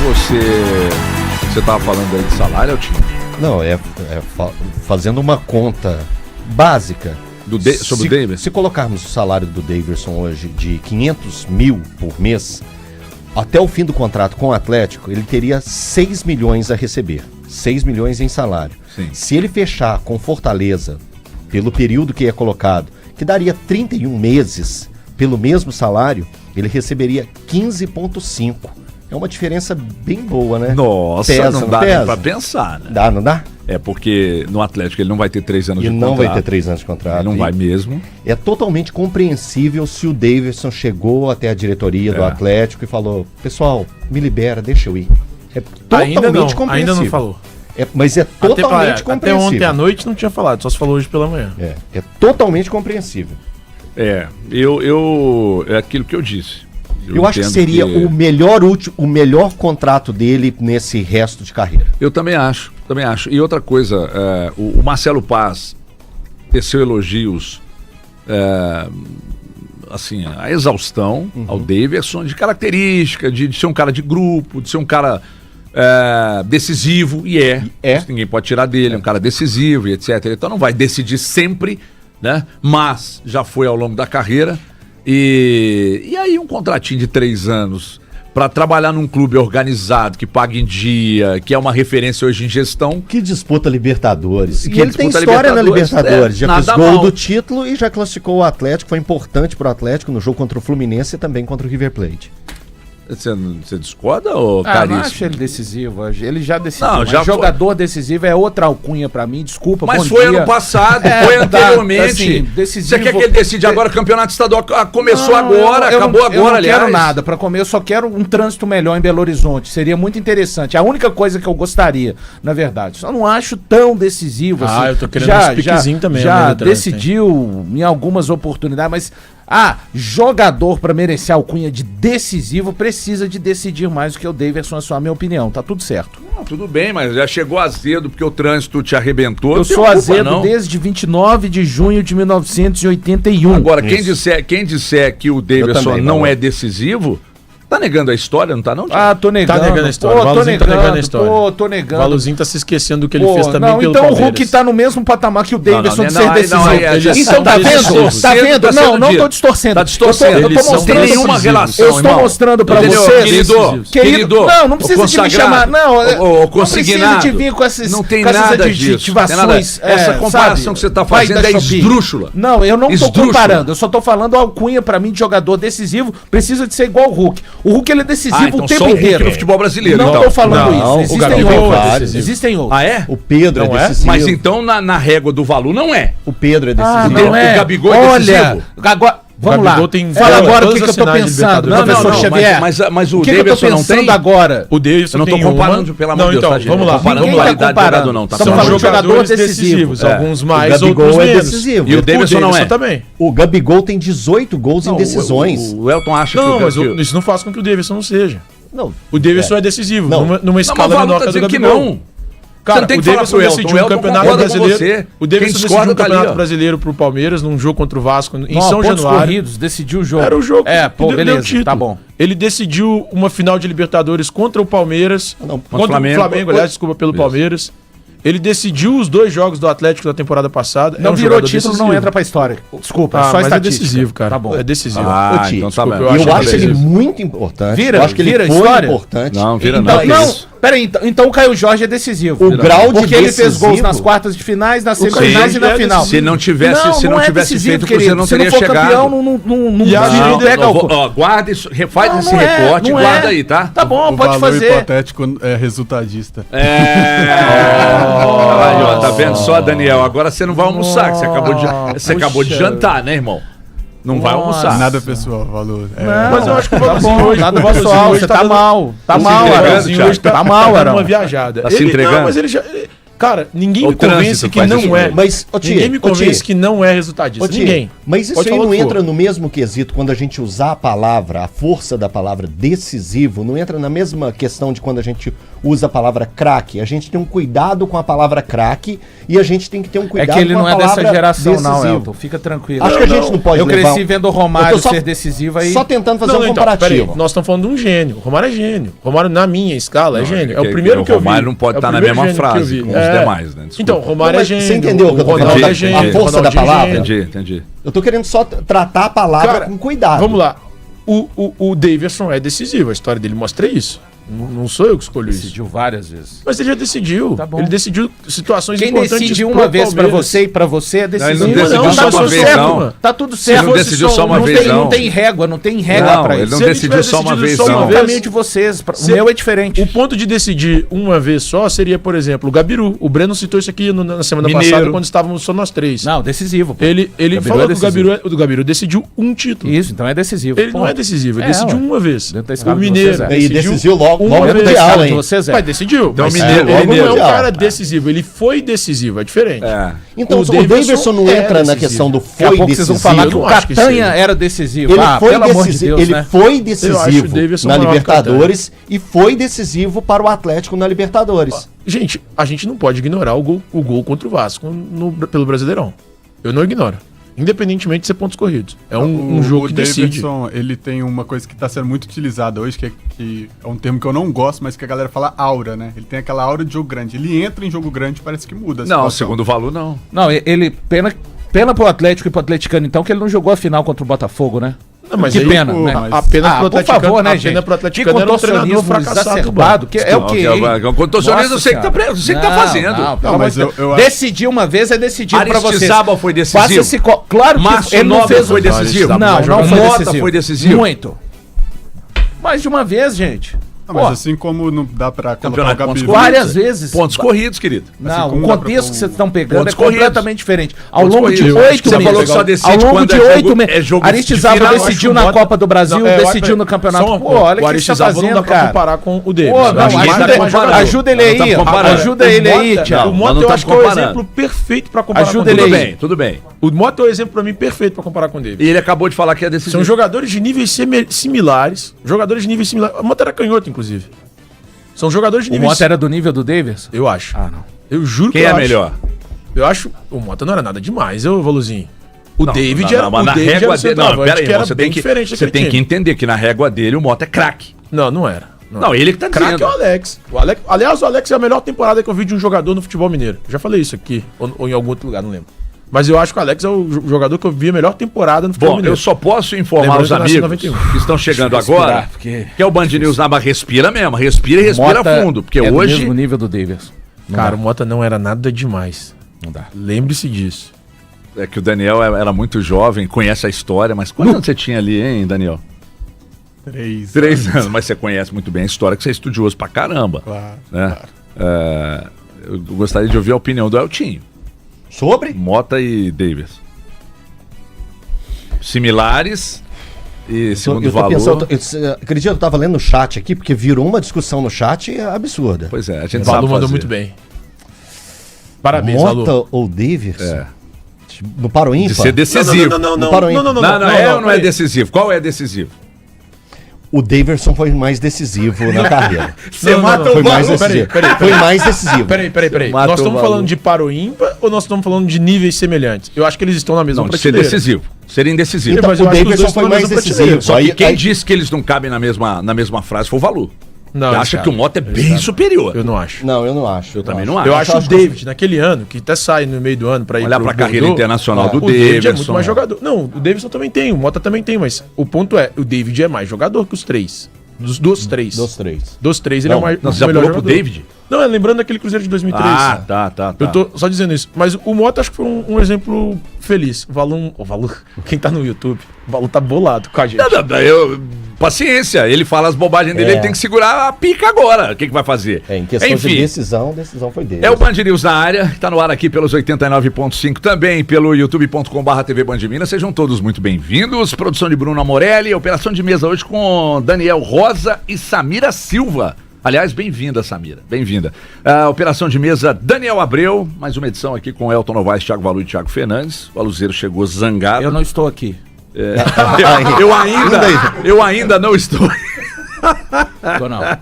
você estava falando aí de salário, Altinho? Não, fazendo uma conta básica. Sobre o Davidson? Se colocarmos o salário do Davidson hoje de 500 mil por mês, até o fim do contrato com o Atlético, ele teria 6 milhões a receber. 6 milhões em salário. Sim. Se ele fechar com Fortaleza, pelo período que é colocado, que daria 31 meses, pelo mesmo salário, ele receberia 15,5. É uma diferença bem boa, né? Nossa, pesa, não dá nem pra pensar, né? Não dá? É porque no Atlético ele não vai ter 3 anos de contrato. Ele não vai ter 3 anos de contrato. Ele não vai mesmo. É totalmente compreensível se o Davidson chegou até a diretoria do Atlético e falou: pessoal, me libera, deixa eu ir. É totalmente compreensível. Ainda não falou. Mas é totalmente compreensível. Até ontem à noite não tinha falado, só se falou hoje pela manhã. É totalmente compreensível. É aquilo que eu disse. Eu acho que seria o melhor contrato dele nesse resto de carreira. Eu também acho. E outra coisa, o Marcelo Paz teceu elogios, assim, a exaustão ao Davidson, de característica, de ser um cara de grupo, de ser um cara decisivo, isso ninguém pode tirar dele, é um cara decisivo e etc. Então não vai decidir sempre, né? Mas já foi ao longo da carreira. E aí um contratinho de 3 anos para trabalhar num clube organizado, que paga em dia, que é uma referência hoje em gestão. Que disputa Libertadores. E ele tem história na Libertadores. Já fez gol do título e já classificou o Atlético. Foi importante pro Atlético no jogo contra o Fluminense e também contra o River Plate. Você discorda, ou Caríssimo? Não acho ele decisivo. Ele já decidiu. Não, jogador decisivo é outra alcunha pra mim, desculpa. Mas foi ano passado, foi anteriormente. Assim, decisivo. Você quer que ele decide agora? O campeonato estadual começou agora, acabou agora, aliás. Eu não quero nada pra comer, eu só quero um trânsito melhor em Belo Horizonte. Seria muito interessante. A única coisa que eu gostaria, na verdade. Só não acho tão decisivo assim. Eu tô querendo um piquezinho também. Já decidiu em algumas oportunidades, mas... jogador para merecer a alcunha de decisivo precisa de decidir mais do que o Davidson, é só a minha opinião. Tá tudo certo. Não, tudo bem, mas já chegou azedo porque o trânsito te arrebentou. Eu sou azedo desde 29 de junho de 1981. Agora, quem disser que o Davidson não é decisivo... Tá negando a história, não tá não? Tô negando. Tá negando a história. O Valuzinho tá negando a história. Tô negando. O Valuzinho tá se esquecendo do que ele fez também pelo então Palmeiras. O Hulk tá no mesmo patamar que o Davidson de ser decisivo. Então tá vendo? Tá vendo? Não tô distorcendo. Tá distorcendo. Eu tô mostrando nenhuma relação, eu estou mostrando pra vocês. Querido. Não precisa de me chamar. Não precisa de vir com essas adjetivações. Essa comparação que você tá fazendo é esdrúxula. Não, eu não tô comparando. Eu só tô falando a alcunha pra mim de jogador decisivo precisa de ser igual o Hulk. O Hulk ele é decisivo então o tempo só inteiro. no futebol brasileiro. Não tô falando isso. Existem outros. Existem outros. É? O Pedro não é decisivo. Mas então na régua do Valu não é. O Pedro é decisivo. Não é. O Gabigol é decisivo. Agora, vamos lá. Fala agora o que eu tô pensando, professor Xavier. Mas o que Davidson eu tô não tem? pensando agora? O Davidson eu não tô comparando, pelo amor de Deus. Então, vamos lá. Comparando qualidade não. São jogadores decisivos. Alguns mais, outros menos. E o Davidson não é. Também. O Gabigol tem 18 gols em decisões. O Elton acha que... mas isso não faz com que o Davidson não seja. Não. O Davidson é decisivo, numa escala menor que a do Gabigol. Não. Cara, o Davidson decidiu um campeonato brasileiro. O Davidson decidiu um campeonato brasileiro pro Palmeiras num jogo contra o Vasco em São Januário. Corridos, decidiu o jogo. Era o jogo. Beleza, tá bom. Ele decidiu uma final de Libertadores contra o Palmeiras. Contra o Flamengo, aliás, desculpa, pelo Palmeiras. Ele decidiu os 2 jogos do Atlético da temporada passada. Não virou título, não entra pra história. Desculpa, só mas é decisivo, cara. Tá bom. É decisivo. Então tá bem. Eu acho ele muito importante. Eu acho que ele foi importante. Não, vira não. Peraí, então o Caio Jorge é decisivo. O grau de porque ele fez gols nas quartas de finais, nas semifinais e na final. Se não tivesse feito, o Cruzeiro não teria chegado. Campeão, não pega o... Guarda isso, refaz esse recorte, guarda aí, tá? Tá bom, pode fazer. O hipotético é resultadista. Tá vendo só, Daniel? Agora você não vai almoçar, você acabou de jantar, né, irmão? Não vai almoçar. Nada pessoal, valor. Mas eu acho que o Valuzinho hoje... Nada pessoal, você tá mal. Tá mal, Arão. Tá mal, Arão. uma viajada. Tá se entregando? Não, mas ele já... Cara, ninguém me convence que não é. Mas, ninguém me convence que não é resultadista. Ninguém. Mas isso aí não entra no mesmo quesito quando a gente usar a palavra, a força da palavra decisivo, não entra na mesma questão de quando a gente usa a palavra craque. A gente tem um cuidado com a palavra craque e a gente tem que ter um cuidado com a palavra decisivo. É que ele não é dessa geração, não, Elton. Fica tranquilo. Acho que a gente não pode Eu cresci vendo o Romário ser decisivo aí. Só tentando fazer um comparativo. Nós estamos falando de um gênio. O Romário é gênio. O Romário, na minha escala, é gênio. É o primeiro que eu vi. O Romário não pode estar na mesma frase com os demais, né? Então, o Romário é gênio. Você entendeu o que eu tô falando? A força da palavra? Entendi. Eu tô querendo só tratar a palavra com cuidado. Vamos lá. O Davidson é decisivo. A história dele mostra isso. Não sou eu que escolhi isso. Decidiu várias vezes. Mas ele já decidiu. Tá bom. Ele decidiu situações Quem importantes. Quem decide uma vez pra você e pra você é decisivo. Não, ele não decidiu só uma vez, não. Tá tudo certo. Ele não decidiu só uma vez, não. Não tem régua pra isso. Ele não decidiu só uma vez, não. não. O caminho de vocês. O meu é diferente. O ponto de decidir uma vez só seria, por exemplo, o Gabiru. O Breno citou isso aqui na semana passada, quando estávamos só nós três. Não, decisivo. Ele falou que o Gabiru decidiu um título. Isso, então é decisivo. Ele não é decisivo, ele decidiu uma vez. O Mineiro. E decidiu logo no Mundial. Mas decidiu. Então, mas ele não é um cara decisivo, ele foi decisivo, é diferente. Então, o Davidson não entra na questão do foi decisivo. Vocês vão falar que o Catanha era decisivo. Ele foi decisivo na Libertadores e foi decisivo para o Atlético na Libertadores. Gente, a gente não pode ignorar o gol contra o Vasco pelo Brasileirão. Eu não ignoro. Independentemente de ser pontos corridos. É um jogo que decide. O Davidson, ele tem uma coisa que está sendo muito utilizada hoje, que é um termo que eu não gosto, mas que a galera fala aura, né? Ele tem aquela aura de jogo grande. Ele entra em jogo grande e parece que muda a situação. Não, segundo o Valu, não. Não, ele... Pena pro Atlético e pro atleticano, então, que ele não jogou a final contra o Botafogo, né? Não, mas que aí, pena, pô, né? A pena pro por atleticano, favor, né, a gente? pena pro atleticano era um treinador fracassado. Que é o quê? O contorcionismo eu sei que tá fazendo. Não, mas decidir uma vez é decidido pra vocês. Aristizábal foi decisivo. Claro que ele não fez... foi decisivo. Não foi decisivo. Muito. Mais de uma vez, gente. Não, mas assim como não dá pra colocar o Gabiru... Várias vezes. Pontos corridos, querido. Não, assim, o contexto que vocês estão pegando é completamente diferente. Ao pontos longo de 8 meses... Você falou que só decide quando é jogo Aristizábal decidiu na Copa do Brasil, decidiu no Campeonato. Pô, olha o que você tá fazendo, não dá pra comparar com o dele. Ajuda ele aí. Ajuda ele aí, Thiago. O Mota eu acho que é o exemplo perfeito pra comparar com o Ajuda ele aí. Tudo bem. O Mota é o exemplo pra mim perfeito pra comparar com o David. E ele acabou de falar que é decisivo. São jogadores de níveis similares. Jogadores de níveis similares. O Mota era canhoto, inclusive. São jogadores de níveis... O Mota era do nível do Davis? Eu acho. Ah, não. Eu juro que eu é acho. Melhor? Eu acho... O Mota não era nada demais, Valuzinho. O não, David não, era... Mas o na David régua era dele... Não, pera aí, você tem que, diferente você tem que entender que na régua dele o Mota é craque. Não era. Não, ele que tá dizendo. Craque é o Alex. Aliás, o Alex é a melhor temporada que eu vi de um jogador no futebol mineiro. Já falei isso aqui, ou em algum outro lugar, não lembro. Mas eu acho que o Alex é o jogador que eu vi a melhor temporada no futebol mineiro. Eu só posso informar os amigos que estão chegando agora que é o Band News Naba respira mesmo, respira fundo, porque é hoje... do mesmo nível do Davis. Cara, o Mota não era nada demais. Não dá. Lembre-se disso. É que o Daniel era muito jovem, conhece a história, mas quantos anos você tinha ali, hein, Daniel? 3 anos, mas você conhece muito bem a história, que você é estudioso pra caramba. Claro, né? Eu gostaria de ouvir a opinião do Eltinho. Sobre? Mota e Davis. Similares e segundo o valor... Acredito que eu tava lendo no chat aqui, porque virou uma discussão no chat absurda. Pois é, a gente sabe fazer. Mandou muito bem. Parabéns, Mota ou Davis? No Paro Ímpar? De ser decisivo. Não, não é decisivo. Qual é decisivo? O Davidson foi mais decisivo na carreira. Você mata o Valor. Foi mais decisivo. Peraí. Nós estamos falando de Paro Ímpar ou nós estamos falando de níveis semelhantes? Eu acho que eles estão na mesma prateleira. Ser decisivo. Ser indecisivo. Então, o Davidson foi mais decisivo. Só que quem disse que eles não cabem na mesma frase foi o Valu. Não, acha que o Mota é bem superior. Eu não acho. Não, eu não acho. Eu também não acho. Eu acho o David, naquele ano, que até sai no meio do ano pra ir olhar pra carreira internacional do Davidson. O David é muito mais jogador. Não, o Davidson também tem, o Mota também tem, mas o ponto é, o David é mais jogador que os três. Dos três. Dos três, ele é o mais. Não, você já falou pro David? Não, é lembrando daquele Cruzeiro de 2013. Ah, tá. Eu tô só dizendo isso. Mas o Mota acho que foi um exemplo feliz. O Valu, quem tá no YouTube, o Valu tá bolado com a gente. Paciência, ele fala as bobagens dele, ele tem que segurar a pica agora. O que vai fazer? Em questão de decisão foi dele. É o Band News na área, tá no ar aqui pelos 89.5, também pelo youtube.com/TV Band Minas. Sejam todos muito bem-vindos. Produção de Bruno Amorelli, operação de mesa hoje com Daniel Rosa e Samira Silva. Aliás, bem-vinda, Samira. Bem-vinda. Operação de mesa, Daniel Abreu. Mais uma edição aqui com Elton Novaes, Thiago Valu e Thiago Fernandes. O Aluzeiro chegou zangado. Eu não estou aqui. Eu ainda não estou. Tô não. Me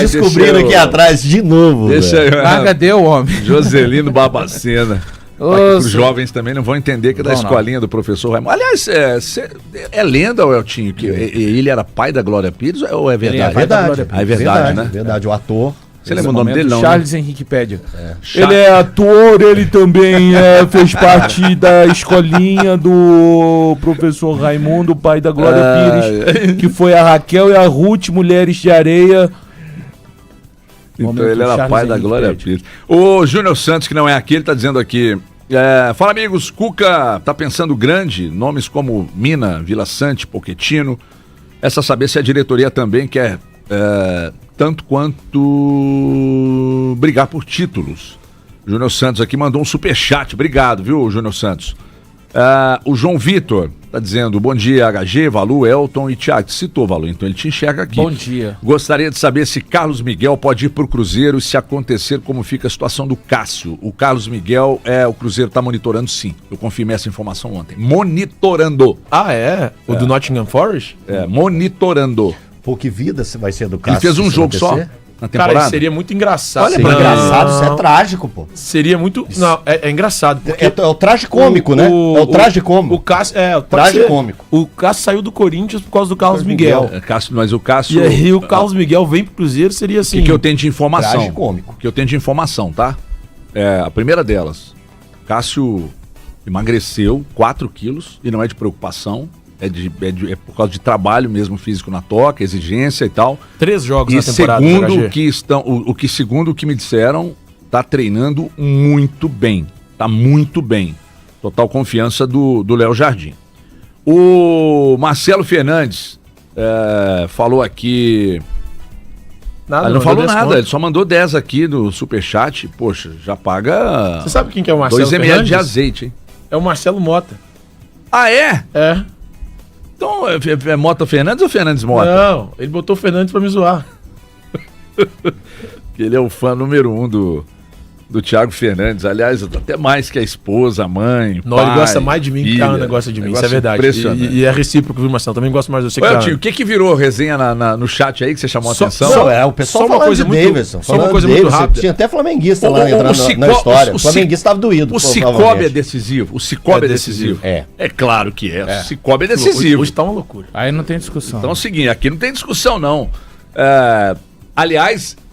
descobriram aqui atrás de novo. Deixa eu. Larga deu, homem. Joselino Babacena. Os jovens também não vão entender que é da Não, escolinha do professor Raimundo. Aliás, é lenda, Eltinho, que ele era pai da Glória Pires ou é verdade? É verdade. É verdade, né? Verdade, o ator. Você lembra o nome dele, não? Charles Henrique Pédia. Ele é ator, ele também fez parte da escolinha do professor Raimundo, pai da Glória Pires, que foi a Raquel e a Ruth, Mulheres de Areia. Então Momento ele era Charles pai da Henrique Glória Pédia. Pires. O Júnior Santos, que não é aqui, ele tá dizendo aqui. Fala, amigos, Cuca tá pensando grande, nomes como Mina, Vila Sante, Pochettino. Essa saber se a diretoria também quer tanto quanto brigar por títulos. Júnior Santos aqui mandou um superchat. Obrigado, viu, Júnior Santos? O João Vitor tá dizendo, bom dia, HG, Valu, Elton e Thiago. Citou, Valu, então ele te enxerga aqui. Bom dia. Gostaria de saber se Carlos Miguel pode ir pro Cruzeiro e se acontecer, como fica a situação do Cássio. O Carlos Miguel, o Cruzeiro tá monitorando, sim. Eu confirmei essa informação ontem. Monitorando. Ah, é? O do Nottingham Forest? Monitorando. Pô, que vida vai ser do Ele Cássio? fez um se jogo só acontecer? na temporada. Cara, seria muito engraçado. Olha, Não. engraçado, isso é trágico, pô. Seria muito... Não, é engraçado. Porque É o traje cômico, né? É o traje cômico. O Cássio... o Traje ser. cômico. O Cássio saiu do Corinthians por causa do Carlos Miguel. Mas o Cássio... E aí o Carlos Miguel vem pro Cruzeiro, seria O assim... que eu tenho de informação? Traje cômico. O que eu tenho de informação, tá? A primeira delas, Cássio emagreceu 4 quilos e não é de preocupação. É por causa de trabalho mesmo físico na toca, exigência e tal. 3 jogos E na temporada. segundo o que me disseram, tá treinando muito bem. Tá muito bem. Total confiança do Léo Jardim. O Marcelo Fernandes falou aqui. Nada, Ele não falou nada, desconto. ele só mandou 10 aqui no superchat. Poxa, já paga Você sabe quem que é o Marcelo 2 ml Fernandes? de azeite, hein? É o Marcelo Mota. Ah, é? É. Então é Mota Fernandes ou Fernandes Mota? Não, ele botou o Fernandes pra me zoar. Ele é o fã número 1 do Thiago Fernandes. Aliás, até mais que a esposa, a mãe, Não, pai, ele gosta mais de mim que filha. o Ana gosta de mim, isso Negócio é verdade. impressionante. E é recíproco, viu, Marcelo? Também gosto mais de você que Olha, a tio, o que virou resenha no chat aí que você chamou a atenção? O pessoal só uma falando coisa de muito- Davidson. só uma falando coisa de muito Davidson. rápida. Tinha até flamenguista O- lá o- entrando o na Cico- história. o O flamenguista estava doído. O Cicobi é decisivo. O Cicobi é decisivo. É claro que é. O Cicobi é decisivo. Hoje tá uma loucura. Aí não tem discussão. Então é o seguinte, aqui não tem discussão, não. Aliás,